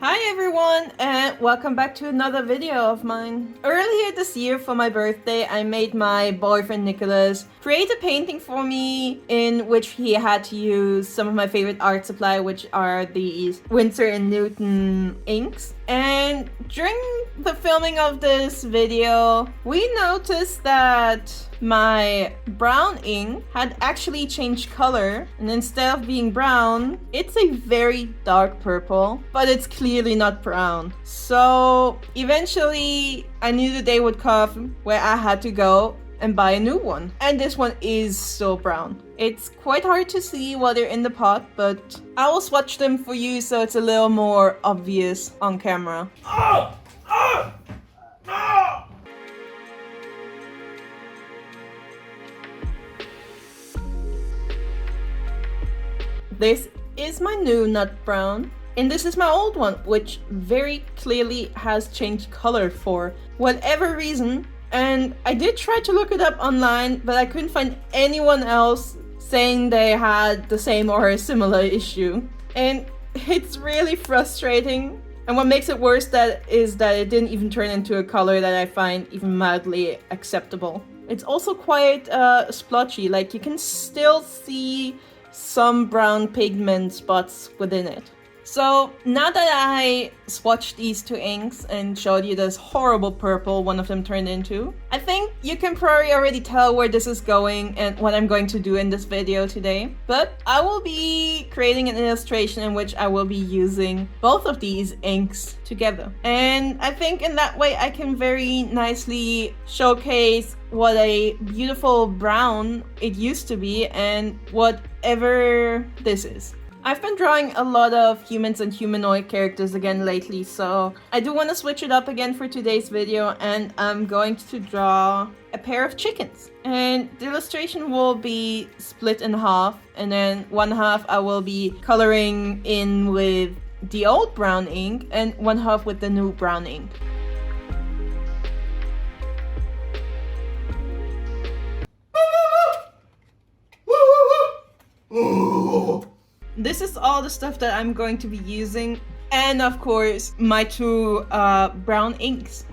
Hi everyone, and welcome back to another video of mine. Earlier this year for my birthday, I made my boyfriend Nicholas create a painting for me in which he had to use some of my favorite art supply, which are these Winsor and Newton inks. And during the filming of this video, we noticed that my brown ink had actually changed color, and instead of being brown, it's a very dark purple, but it's clearly not brown. So eventually I knew the day would come where I had to go and buy a new one, and this one is still brown. It's quite hard to see while they're in the pot, but I will swatch them for you so it's a little more obvious on camera. This is my new nut brown, and this is my old one, which very clearly has changed color for whatever reason. And I did try to look it up online, but I couldn't find anyone else saying they had the same or a similar issue. And it's really frustrating. And what makes it worse is that it didn't even turn into a color that I find even mildly acceptable. It's also quite splotchy, like you can still see some brown pigment spots within it. So now that I swatched these two inks and showed you this horrible purple one of them turned into, I think you can probably already tell where this is going and what I'm going to do in this video today. But I will be creating an illustration in which I will be using both of these inks together. And I think in that way I can very nicely showcase what a beautiful brown it used to be and whatever this is. I've been drawing a lot of humans and humanoid characters again lately, so I do want to switch it up again for today's video, and I'm going to draw a pair of chickens. And the illustration will be split in half, and then one half I will be coloring in with the old brown ink and one half with the new brown ink. This is all the stuff that I'm going to be using, and of course my two brown inks.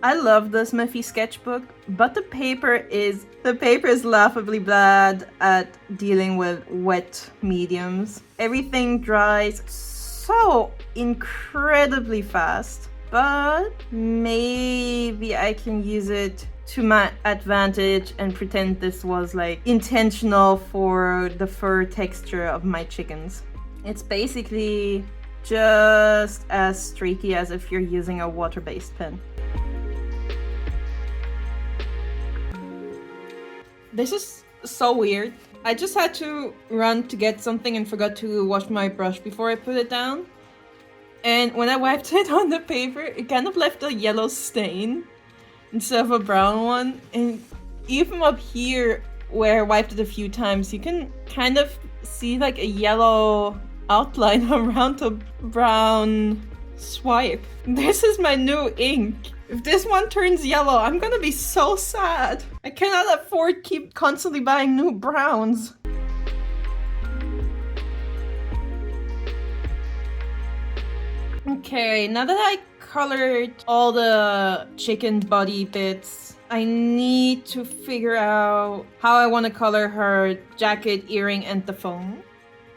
I love the Smithy sketchbook, but the paper is laughably bad at dealing with wet mediums. Everything dries so incredibly fast. But maybe I can use it to my advantage and pretend this was like intentional for the fur texture of my chickens. It's basically just as streaky as if you're using a water-based pen. This is so weird. I just had to run to get something and forgot to wash my brush before I put it down. And when I wiped it on the paper, it kind of left a yellow stain instead of a brown one. And even up here, where I wiped it a few times, you can kind of see like a yellow outline around the brown swipe. This is my new ink. If this one turns yellow, I'm gonna be so sad. I cannot afford keep constantly buying new browns. Okay, now that I colored all the chicken body bits, I need to figure out how I want to color her jacket, earring, and the phone.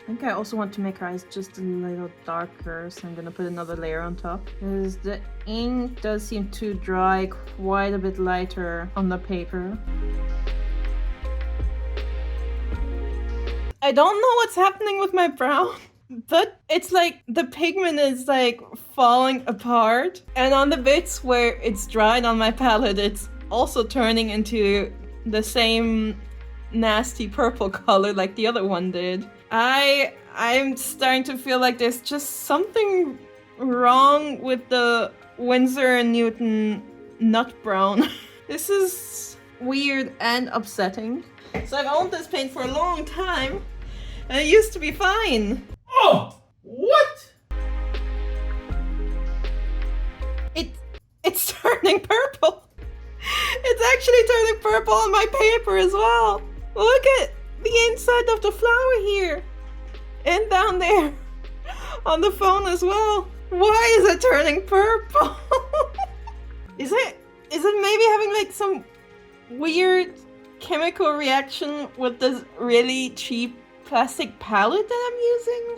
I think I also want to make her eyes just a little darker, so I'm gonna put another layer on top. Because the ink does seem to dry quite a bit lighter on the paper. I don't know what's happening with my brown. But it's like the pigment is like falling apart, and on the bits where it's dried on my palette, it's also turning into the same nasty purple color like the other one did. I'm starting to feel like there's just something wrong with the Winsor and Newton nut brown. This is weird and upsetting. So I've owned this paint for a long time, and it used to be fine. Oh! What? It's turning purple. It's It's actually turning purple on my paper as well. Look at the inside of the flower here. And down there on the phone as well. Why is it turning purple? Is it maybe having like some weird chemical reaction with this really cheap plastic palette that I'm using?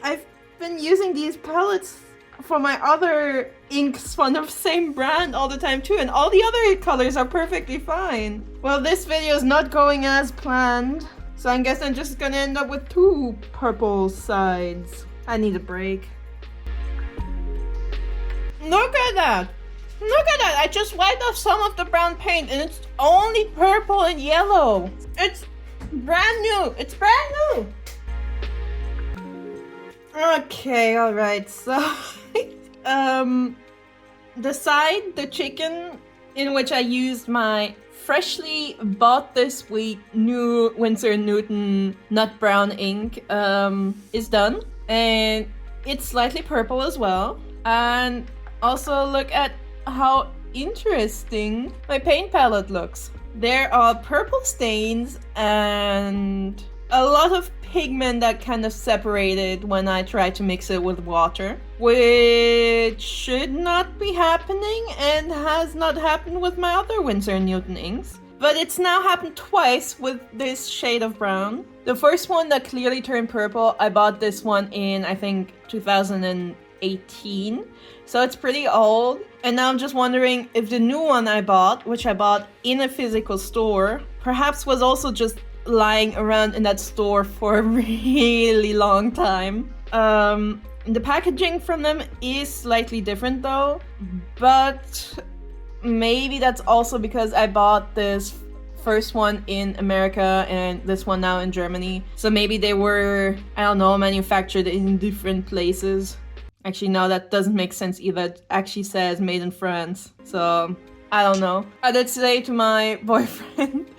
I've been using these palettes for my other inks from the same brand all the time too, and all the other colors are perfectly fine. Well, this video is not going as planned, so I guess I'm just gonna end up with 2 purple sides. I need a break. Look at that! Look at that! I just wiped off some of the brown paint and it's only purple and yellow. It's brand new! It's brand new! Okay, alright, so the chicken in which I used my freshly bought this week new Winsor and Newton nut brown ink is done, and it's slightly purple as well. And also look at how interesting my paint palette looks. There are purple stains and a lot of pigment that kind of separated when I tried to mix it with water, which should not be happening and has not happened with my other Winsor and Newton inks. But it's now happened twice with this shade of brown. The first one that clearly turned purple, I bought this one in, I think, 2018. So it's pretty old. And now I'm just wondering if the new one I bought, which I bought in a physical store, perhaps was also just lying around in that store for a really long time. The packaging from them is slightly different though, but maybe that's also because I bought this first one in America and this one now in Germany. So maybe they were, I don't know, manufactured in different places. Actually, no, that doesn't make sense either. It actually says made in France. So I don't know. I did say to my boyfriend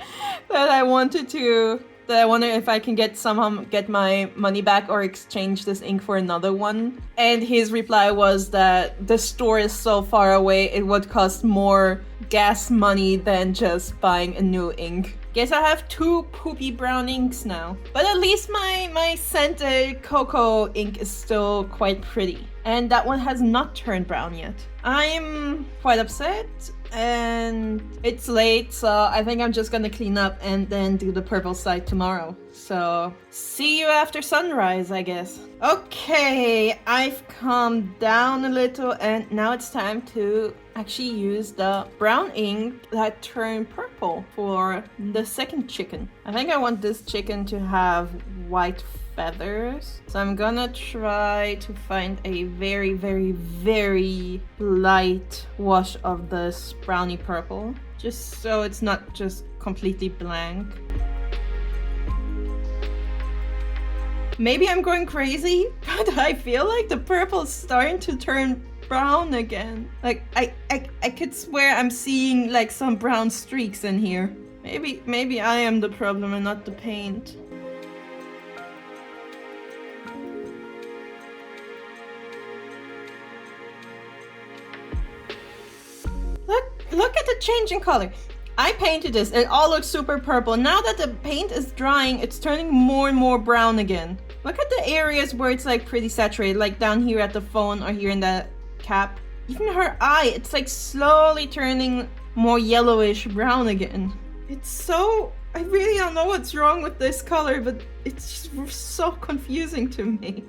that I wonder if I can get my money back or exchange this ink for another one. And his reply was that the store is so far away, it would cost more gas money than just buying a new ink. Guess I have 2 poopy brown inks now. But at least my scented cocoa ink is still quite pretty. And that one has not turned brown yet. I'm quite upset and it's late, so I think I'm just gonna clean up and then do the purple side tomorrow. So see you after sunrise, I guess. Okay, I've calmed down a little and now it's time to actually use the brown ink that turned purple for the second chicken. I think I want this chicken to have white feathers. So I'm gonna try to find a very, very, very light wash of this brownie purple, just so it's not just completely blank. Maybe I'm going crazy, but I feel like the purple is starting to turn brown again. Like I could swear I'm seeing like some brown streaks in here. Maybe I am the problem and not the paint. Look at the change in color. I painted this, it all looks super purple. Now that the paint is drying, it's turning more and more brown again. Look at the areas where it's like pretty saturated, like down here at the phone or here in the cap. Even her eye, it's like slowly turning more yellowish brown again. It's so, I really don't know what's wrong with this color, but it's just so confusing to me.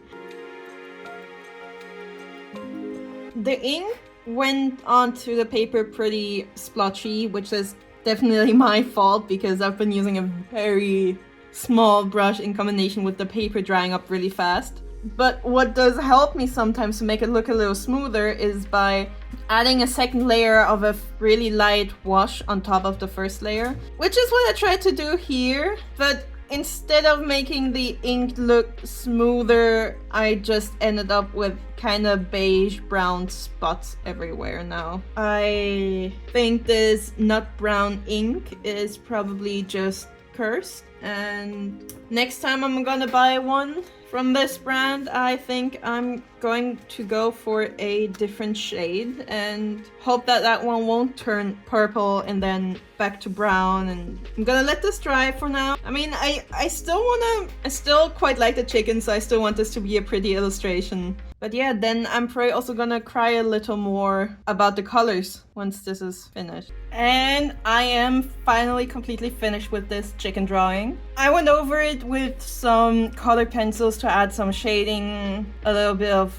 The ink went onto the paper pretty splotchy, which is definitely my fault because I've been using a very small brush in combination with the paper drying up really fast. But what does help me sometimes to make it look a little smoother is by adding a second layer of a really light wash on top of the first layer, which is what I tried to do here. But instead of making the ink look smoother, I just ended up with kind of beige brown spots everywhere now. I think this nut brown ink is probably just cursed, and next time I'm gonna buy one from this brand, I think I'm going to go for a different shade and hope that that one won't turn purple and then back to brown. And I'm gonna let this dry for now. I mean, I still quite like the chicken, so I still want this to be a pretty illustration. But yeah, then I'm probably also gonna cry a little more about the colors once this is finished. And I am finally completely finished with this chicken drawing. I went over it with some color pencils to add some shading, a little bit of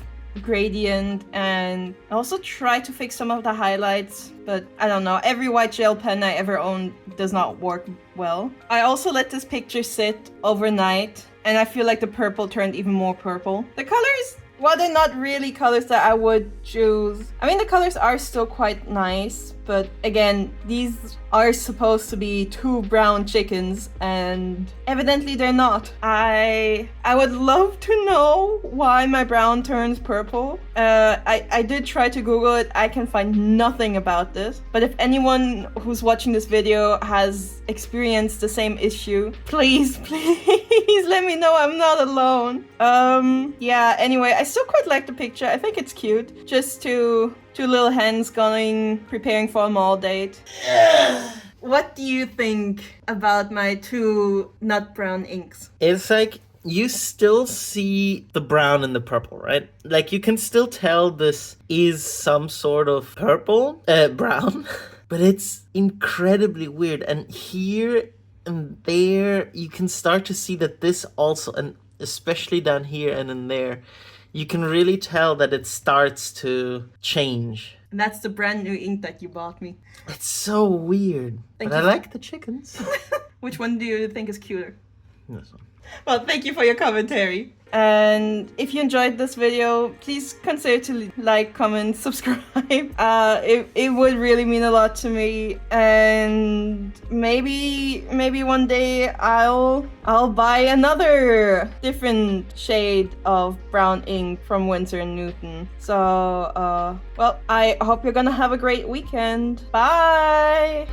gradient, and I also tried to fix some of the highlights, but I don't know, every white gel pen I ever owned does not work well. I also let this picture sit overnight, and I feel like the purple turned even more purple. The colors, well, they're not really colors that I would choose. I mean, the colors are still quite nice, but again, these are supposed to be two brown chickens, and evidently they're not. I would love to know why my brown turns purple. I did try to Google it. I can find nothing about this. But if anyone who's watching this video has experienced the same issue, please let me know I'm not alone. Yeah, anyway, I still quite like the picture. I think it's cute. Just two little hens preparing for a mall date. What do you think about my two nut brown inks? It's like you still see the brown and the purple, right? Like you can still tell this is some sort of brown, but it's incredibly weird. And here and there, you can start to see that this also, and especially down here and in there, you can really tell that it starts to change. And that's the brand new ink that you bought me. It's so weird. But I like the chickens. Which one do you think is cuter? This one. Well, thank you for your commentary. And if you enjoyed this video, please consider to like, comment, subscribe. It would really mean a lot to me. And maybe one day I'll buy another different shade of brown ink from Winsor and Newton. So, well, I hope you're gonna have a great weekend. Bye!